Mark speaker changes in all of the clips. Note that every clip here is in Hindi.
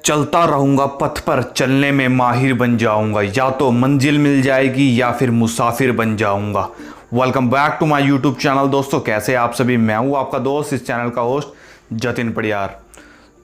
Speaker 1: चलता रहूंगा पथ पर, चलने में माहिर बन जाऊंगा। या तो मंजिल मिल जाएगी या फिर मुसाफिर बन जाऊंगा। Welcome back to my YouTube channel. दोस्तों कैसे आप सभी, मैं हूं आपका दोस्त, इस चैनल का होस्ट जतिन पड़ियार।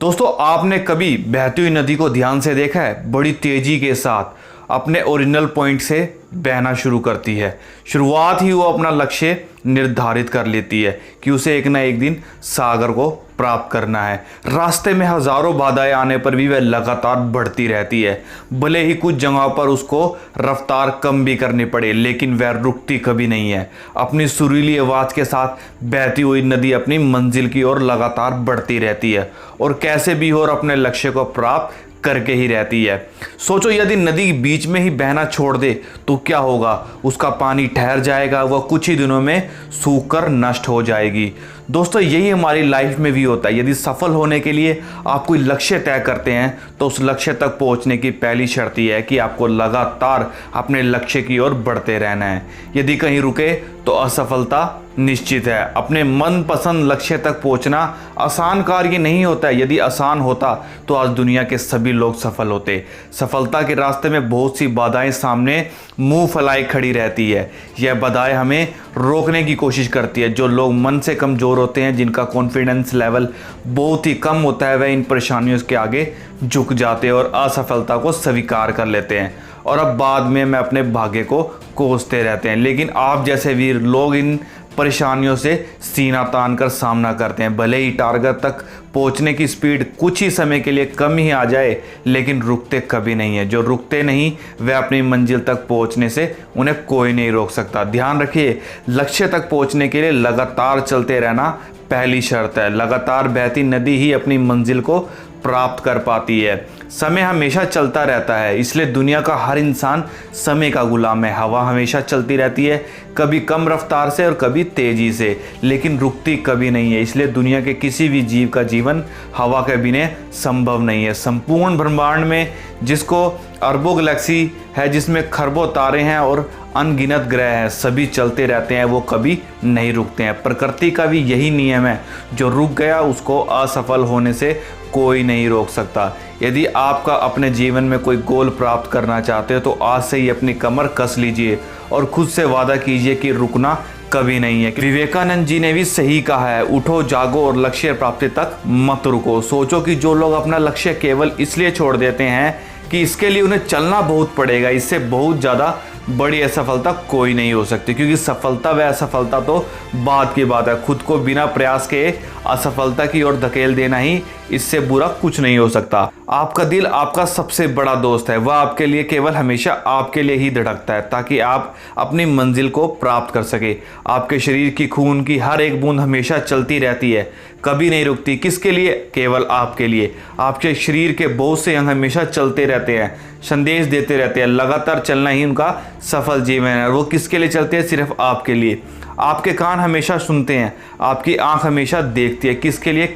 Speaker 1: दोस्तों आपने कभी बहती हुई नदी को ध्यान से देखा है? बड़ी तेजी के साथ अपने ओरिजिनल पॉइंट से बहना शुरू करती है। शुरुआत ही वो अपना लक्ष्य निर्धारित कर लेती है कि उसे एक ना एक दिन सागर को प्राप्त करना है। रास्ते में हजारों बाधाएं आने पर भी वह लगातार बढ़ती रहती है। भले ही कुछ जगहों पर उसको रफ्तार कम भी करनी पड़े, लेकिन वह रुकती कभी नहीं है। अपनी सुरीली आवाज के साथ बहती हुई नदी अपनी मंजिल की ओर लगातार बढ़ती रहती है और कैसे भी हो और अपने लक्ष्य को प्राप्त करके ही रहती है। सोचो यदि नदी बीच में ही बहना छोड़ दे तो क्या होगा? उसका पानी ठहर जाएगा, वह कुछ ही दिनों में सूख कर नष्ट हो जाएगी। दोस्तों यही हमारी लाइफ में भी होता है। यदि सफल होने के लिए आप कोई लक्ष्य तय करते हैं तो उस लक्ष्य तक पहुंचने की पहली शर्त यह है कि आपको लगातार अपने लक्ष्य की ओर बढ़ते रहना है। यदि कहीं रुके तो असफलता निश्चित है। अपने मनपसंद लक्ष्य तक पहुंचना आसान कार्य नहीं होता है। यदि आसान होता तो आज दुनिया के सभी लोग सफल होते। सफलता के रास्ते में बहुत सी बाधाएं सामने मुंह फैलाए खड़ी रहती है। यह बाधाएं हमें रोकने की कोशिश करती है। जो लोग मन से कमजोर होते हैं, जिनका कॉन्फिडेंस लेवल बहुत ही कम होता है, वह इन परेशानियों के आगे झुक जाते हैं और असफलता को स्वीकार कर लेते हैं और अब बाद में अपने भाग्य को कोसते रहते हैं। लेकिन आप जैसे वीर लोग इन परेशानियों से सीना तान कर सामना करते हैं। भले ही टारगेट तक पहुंचने की स्पीड कुछ ही समय के लिए कम ही आ जाए, लेकिन रुकते कभी नहीं है। जो रुकते नहीं वे अपनी मंजिल तक पहुंचने से उन्हें कोई नहीं रोक सकता। ध्यान रखिए, लक्ष्य तक पहुंचने के लिए लगातार चलते रहना पहली शर्त है। लगातार बहती नदी ही अपनी मंजिल को प्राप्त कर पाती है। समय हमेशा चलता रहता है, इसलिए दुनिया का हर इंसान समय का गुलाम है। हवा हमेशा चलती रहती है, कभी कम रफ्तार से और कभी तेजी से, लेकिन रुकती कभी नहीं है। इसलिए दुनिया के किसी भी जीव का जीवन हवा के बिना संभव नहीं है। संपूर्ण ब्रह्मांड में जिसको अरबों गैलेक्सी है, जिसमें खरबों तारे हैं और अनगिनत ग्रह हैं, सभी चलते रहते हैं, वो कभी नहीं रुकते हैं। प्रकृति का भी यही नियम है, जो रुक गया उसको असफल होने से कोई नहीं रोक सकता। यदि आपका अपने जीवन में कोई गोल प्राप्त करना चाहते हो तो आज से ही अपनी कमर कस लीजिए और खुद से वादा कीजिए कि रुकना कभी नहीं है। विवेकानंद जी ने भी सही कहा है, उठो जागो और लक्ष्य प्राप्ति तक मत रुको। सोचो कि जो लोग अपना लक्ष्य केवल इसलिए छोड़ देते हैं कि इसके लिए उन्हें चलना बहुत पड़ेगा, इससे बहुत ज़्यादा बड़ी असफलता कोई नहीं हो सकती, क्योंकि सफलता व असफलता तो बात की बात है। खुद को बिना प्रयास के असफलता की ओर धकेल देना ही इससे बुरा कुछ नहीं हो सकता। आपका दिल आपका सबसे बड़ा दोस्त है। वह आपके लिए केवल हमेशा आपके लिए ही धड़कता है ताकि आप अपनी मंजिल को प्राप्त कर सके। आपके शरीर की खून की हर एक बूंद हमेशा चलती रहती है, कभी नहीं रुकती। किसके लिए? केवल आपके लिए। आपके शरीर के बहुत से अंग हमेशा चलते रहते हैं, संदेश देते रहते हैं। लगातार चलना ही उनका सफल जीवन है। वो किसके लिए चलते हैं? सिर्फ आपके लिए। आपके कान हमेशा सुनते हैं, आपकी आंख हमेशा देखती है। किसके लिए?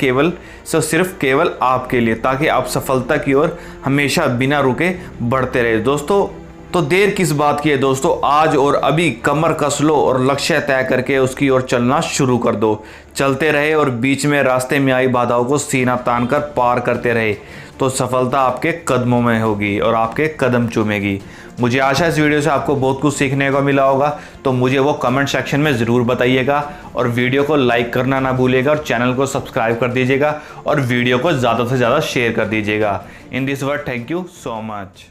Speaker 1: सिर्फ केवल आपके लिए, ताकि आप सफलता की ओर हमेशा बिना रुके बढ़ते रहे। दोस्तों तो देर किस बात की है दोस्तों, आज और अभी कमर कस लो और लक्ष्य तय करके उसकी ओर चलना शुरू कर दो। चलते रहे और बीच में रास्ते में आई बाधाओं को सीना तान कर पार करते रहे तो सफलता आपके कदमों में होगी और आपके कदम चूमेगी। मुझे आशा है इस वीडियो से आपको बहुत कुछ सीखने को मिला होगा, तो मुझे वो कमेंट सेक्शन में ज़रूर बताइएगा और वीडियो को लाइक करना ना भूलिएगा और चैनल को सब्सक्राइब कर दीजिएगा और वीडियो को ज़्यादा से ज़्यादा शेयर कर दीजिएगा। In this word, thank you so much.